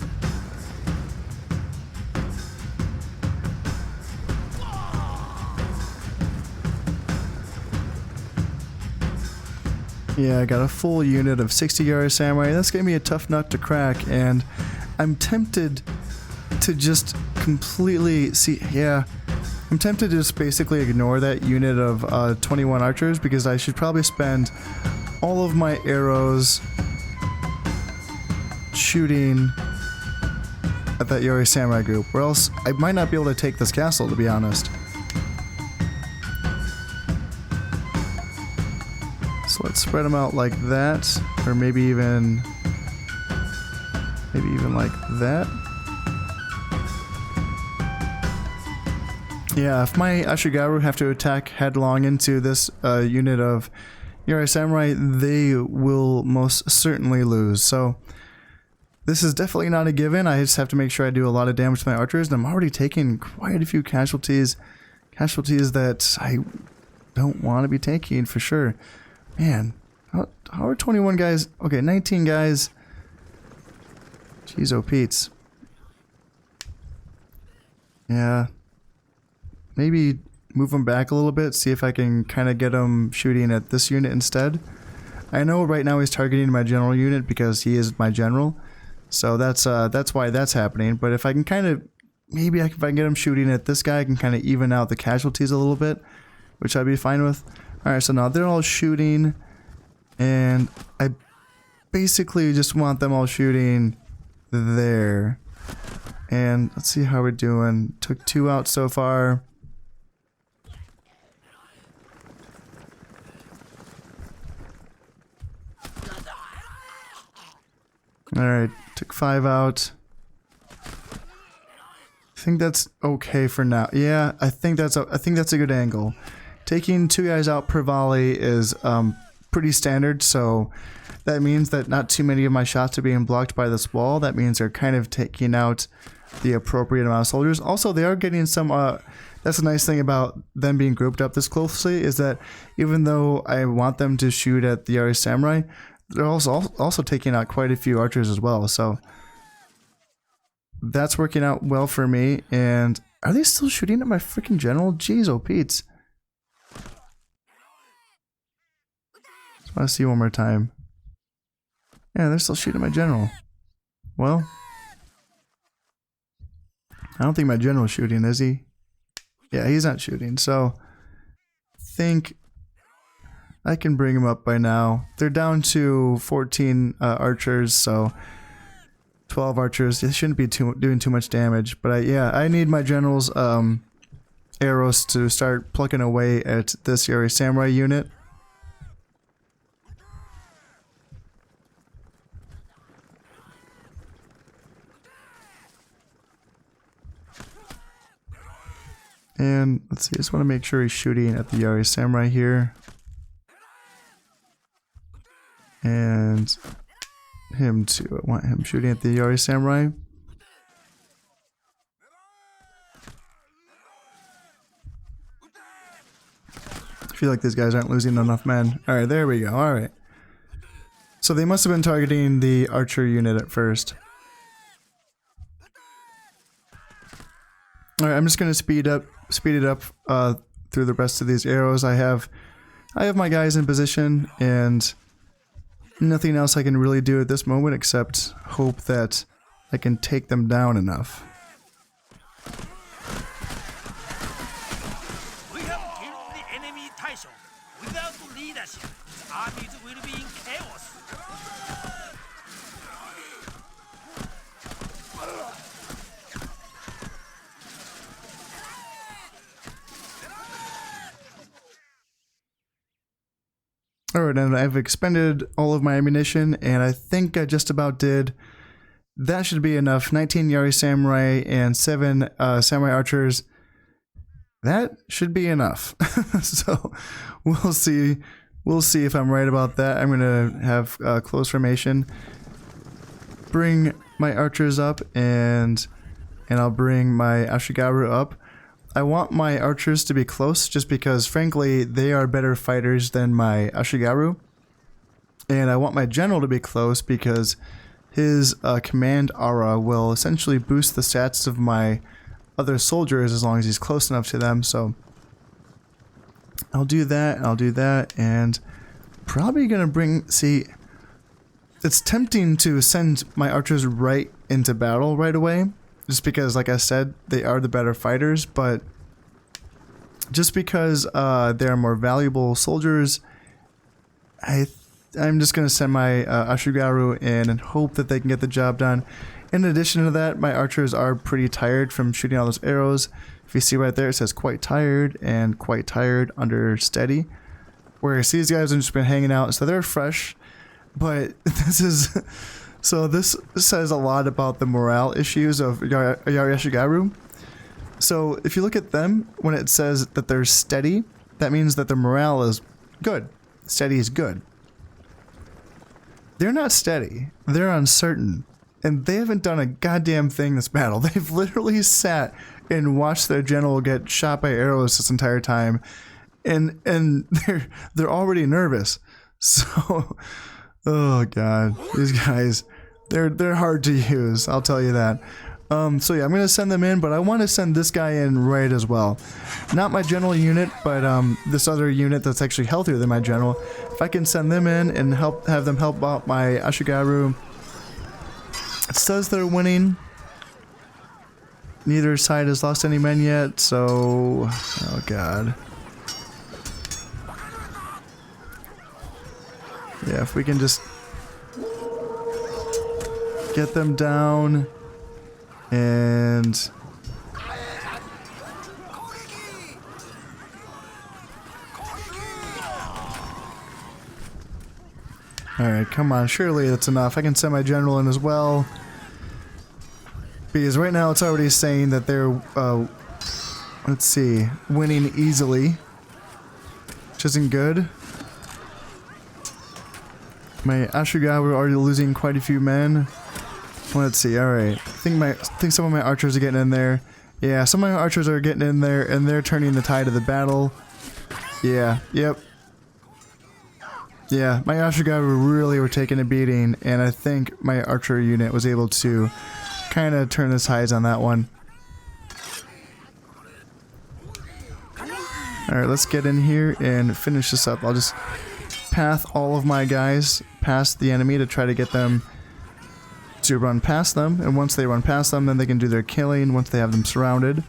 Yeah, I got a full unit of 60 Yari Samurai. That's going to be a tough nut to crack, and I'm tempted to just completely I'm tempted to just basically ignore that unit of 21 archers, because I should probably spend all of my arrows shooting at that Yari Samurai group, or else I might not be able to take this castle, to be honest. So let's spread them out like that, or maybe even like that. Yeah, if my Ashigaru have to attack headlong into this unit of Yari Samurai, they will most certainly lose. So this is definitely not a given. I just have to make sure I do a lot of damage to my archers, and I'm already taking quite a few casualties that I don't want to be taking for sure. Man, how are 21 guys? Okay, 19 guys. Jeez, oh Pete's. Yeah. Maybe move them back a little bit, see if I can kind of get them shooting at this unit instead. I know right now he's targeting my general unit because he is my general, so that's why that's happening. But if I can kind of, if I can get him shooting at this guy, I can kind of even out the casualties a little bit, which I'd be fine with. Alright, so now they're all shooting, and I basically just want them all shooting there. And let's see how we're doing. Took 2 out so far. Alright, took 5 out. I think that's okay for now. Yeah, I think that's a good angle. Taking 2 guys out per volley is pretty standard, so that means that not too many of my shots are being blocked by this wall. That means they're kind of taking out the appropriate amount of soldiers. Also, they are getting some, that's a nice thing about them being grouped up this closely, is that even though I want them to shoot at the Yari Samurai, they're also taking out quite a few archers as well, so that's working out well for me. And are they still shooting at my freaking general? Jeez, oh Pete's. Just want to see one more time. Yeah, they're still shooting at my general. Well, I don't think my general's shooting, is he? Yeah, he's not shooting, so I think I can bring him up by now. They're down to 14 archers, so 12 archers. They shouldn't be doing too much damage, but yeah, I need my general's arrows to start plucking away at this Yari Samurai unit. And let's see, I just want to make sure he's shooting at the Yari Samurai here. And him too. I want him shooting at the Yari Samurai. I feel like these guys aren't losing enough men. Alright, there we go. Alright. So they must have been targeting the archer unit at first. Alright, I'm just gonna speed it up through the rest of these arrows. I have my guys in position, and nothing else I can really do at this moment except hope that I can take them down enough. We have killed the enemy Taisho. Without leadership, his armies will be in chaos. Alright, and I've expended all of my ammunition, and I think I just about did. That should be enough. 19 Yari Samurai and 7 Samurai Archers. That should be enough. So, we'll see. We'll see if I'm right about that. I'm going to have close formation. Bring my Archers up, and I'll bring my Ashigaru up. I want my archers to be close just because, frankly, they are better fighters than my Ashigaru. And I want my general to be close because his command aura will essentially boost the stats of my other soldiers as long as he's close enough to them. So I'll do that, and I'll do that, and probably gonna bring... See, it's tempting to send my archers right into battle right away. Just because, like I said, they are the better fighters, but just because they're more valuable soldiers, I'm just going to send my Ashigaru in and hope that they can get the job done. In addition to that, my archers are pretty tired from shooting all those arrows. If you see right there, it says quite tired and quite tired under steady. Whereas these guys have just been hanging out, so they're fresh. But this is... So this says a lot about the morale issues of Yari Ashigaru. So if you look at them, when it says that they're steady, that means that their morale is good. Steady is good. They're not steady. They're uncertain. And they haven't done a goddamn thing this battle. They've literally sat and watched their general get shot by arrows this entire time. And they're already nervous. So... Oh god, these guys, they're hard to use, I'll tell you that. So yeah, I'm gonna send them in, but I want to send this guy in right as well. Not my general unit, but this other unit that's actually healthier than my general. If I can send them in and have them help out my Ashigaru. It says they're winning. Neither side has lost any men yet, so... Oh god. Yeah, if we can just get them down and alright, come on, surely that's enough. I can send my general in as well. Because right now it's already saying that they're, let's see, winning easily. Which isn't good. My Ashigaru are already losing quite a few men. Let's see. All right. I think some of my archers are getting in there. Yeah, some of my archers are getting in there, and they're turning the tide of the battle. Yeah. Yep. Yeah, my Ashigaru really were taking a beating, and I think my archer unit was able to kind of turn the tides on that one. Alright, let's get in here and finish this up. I'll just path all of my guys past the enemy to try to get them to run past them, and once they run past them, then they can do their killing once they have them surrounded.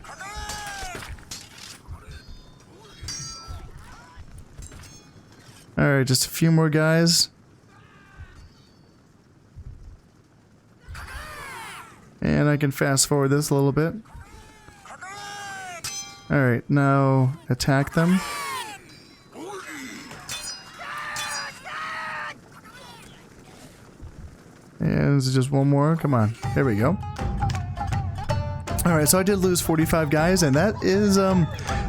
Alright, just a few more guys. And I can fast forward this a little bit. Alright, now attack them. And this is just one more. Come on. There we go. Alright, so I did lose 45 guys, and that is,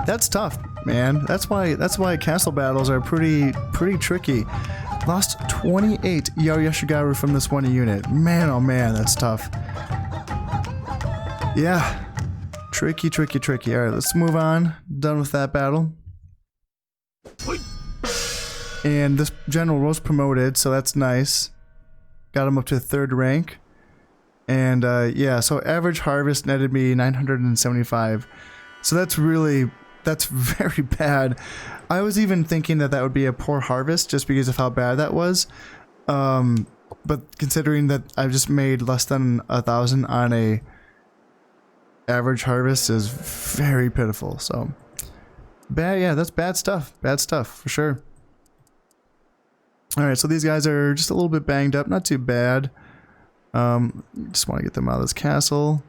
that's tough, man. That's why castle battles are pretty tricky. Lost 28 Yashigaru from this one unit. Man, oh man, that's tough. Yeah. Tricky. Alright, let's move on. Done with that battle. And this general was promoted, so that's nice. Got him up to 3rd rank. And yeah, so average harvest netted me 975. So that's very bad. I was even thinking that would be a poor harvest just because of how bad that was. But considering that I've just made less than 1,000 on a average harvest is very pitiful. So bad, yeah, that's bad stuff. Bad stuff for sure. Alright, so these guys are just a little bit banged up, not too bad. Just want to get them out of this castle.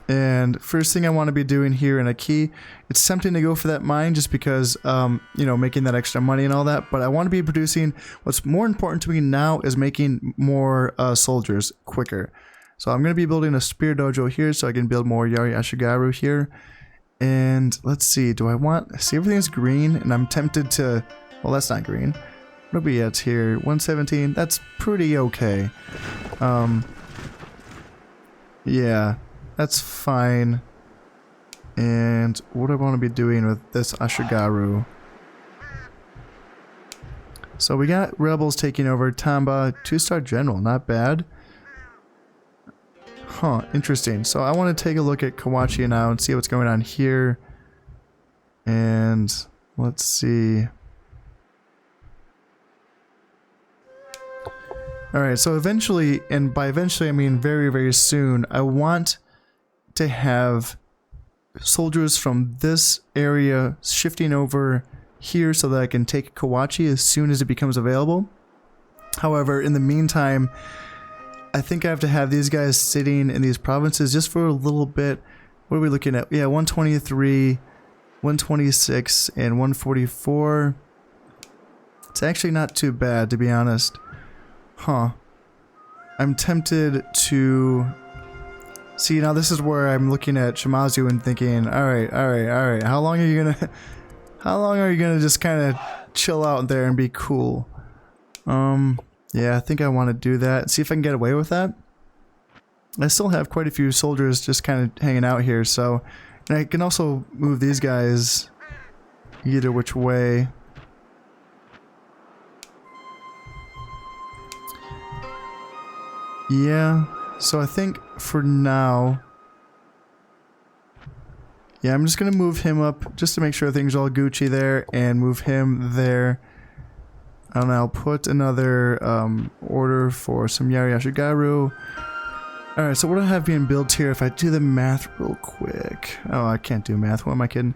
And first thing I want to be doing here in a key, it's tempting to go for that mine just because, you know, making that extra money and all that, but I want to be producing, what's more important to me now is making more soldiers quicker. So I'm going to be building a spear dojo here so I can build more Yari Ashigaru here. And let's see, see everything's green and I'm tempted to, well that's not green. What are we at here? 117, that's pretty okay. Yeah, that's fine. And what do I want to be doing with this Ashigaru? So we got rebels taking over Tamba, 2-star general, not bad. Huh, interesting. So I want to take a look at Kawachi now and see what's going on here. And let's see. Alright, so eventually, and by eventually I mean very, very soon, I want to have soldiers from this area shifting over here so that I can take Kawachi as soon as it becomes available. However, in the meantime, I think I have to have these guys sitting in these provinces just for a little bit. What are we looking at? Yeah, 123, 126, and 144. It's actually not too bad, to be honest. Huh. I'm tempted to... See, now this is where I'm looking at Shimazu and thinking, alright. How long are you gonna just kind of chill out there and be cool? Yeah, I think I want to do that. See if I can get away with that. I still have quite a few soldiers just kind of hanging out here, so... And I can also move these guys either which way. Yeah, so I think for now... Yeah, I'm just going to move him up just to make sure things are all Gucci there and move him there. And I'll put another order for some Yari Ashigaru. Alright, so what do I have being built here? If I do the math real quick... Oh, I can't do math. What am I kidding?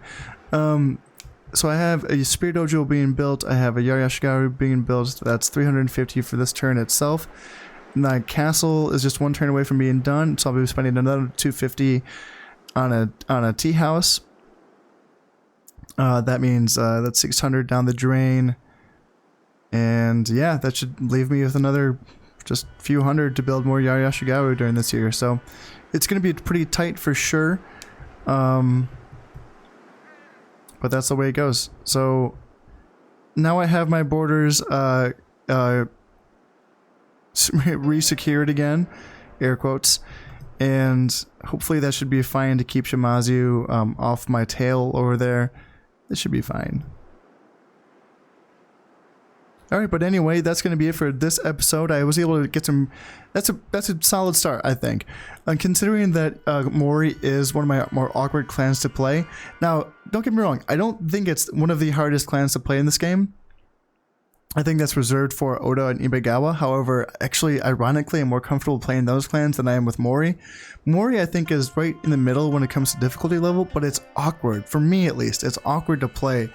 So I have a Spear Dojo being built. I have a Yari Ashigaru being built. That's 350 for this turn itself. My castle is just one turn away from being done, so I'll be spending another 250 on a tea house. That means that's 600 down the drain. And yeah, that should leave me with another just few hundred to build more Yari Ashigaru during this year. So it's going to be pretty tight for sure. But that's the way it goes. So now I have my borders re-secured again, air quotes, and hopefully that should be fine to keep Shimazu off my tail over there. This should be fine. Alright, but anyway, that's going to be it for this episode. I was able to get some... That's a solid start, I think. And considering that Mori is one of my more awkward clans to play. Now, don't get me wrong, I don't think it's one of the hardest clans to play in this game. I think that's reserved for Oda and Ibegawa. However, actually, ironically, I'm more comfortable playing those clans than I am with Mori. Mori, I think, is right in the middle when it comes to difficulty level, but it's awkward. For me, at least, it's awkward to play.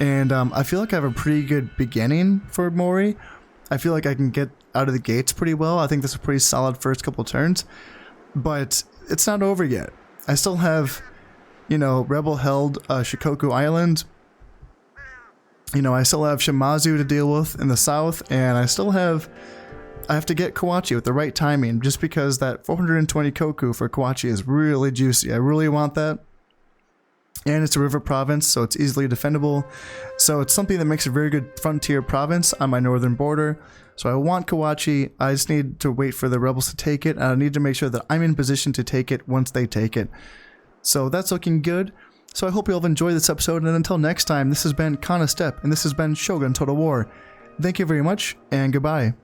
And I feel like I have a pretty good beginning for Mori. I feel like I can get out of the gates pretty well. I think that's a pretty solid first couple turns. But it's not over yet. I still have, you know, rebel-held Shikoku Island. You know, I still have Shimazu to deal with in the south, and I have to get Kawachi with the right timing, just because that 420 Koku for Kawachi is really juicy. I really want that. And it's a river province, so it's easily defendable. So it's something that makes a very good frontier province on my northern border. So I want Kawachi. I just need to wait for the rebels to take it, and I need to make sure that I'm in position to take it once they take it. So that's looking good. So I hope you all have enjoyed this episode, and until next time, this has been Kana Step, and this has been Shogun Total War. Thank you very much, and goodbye.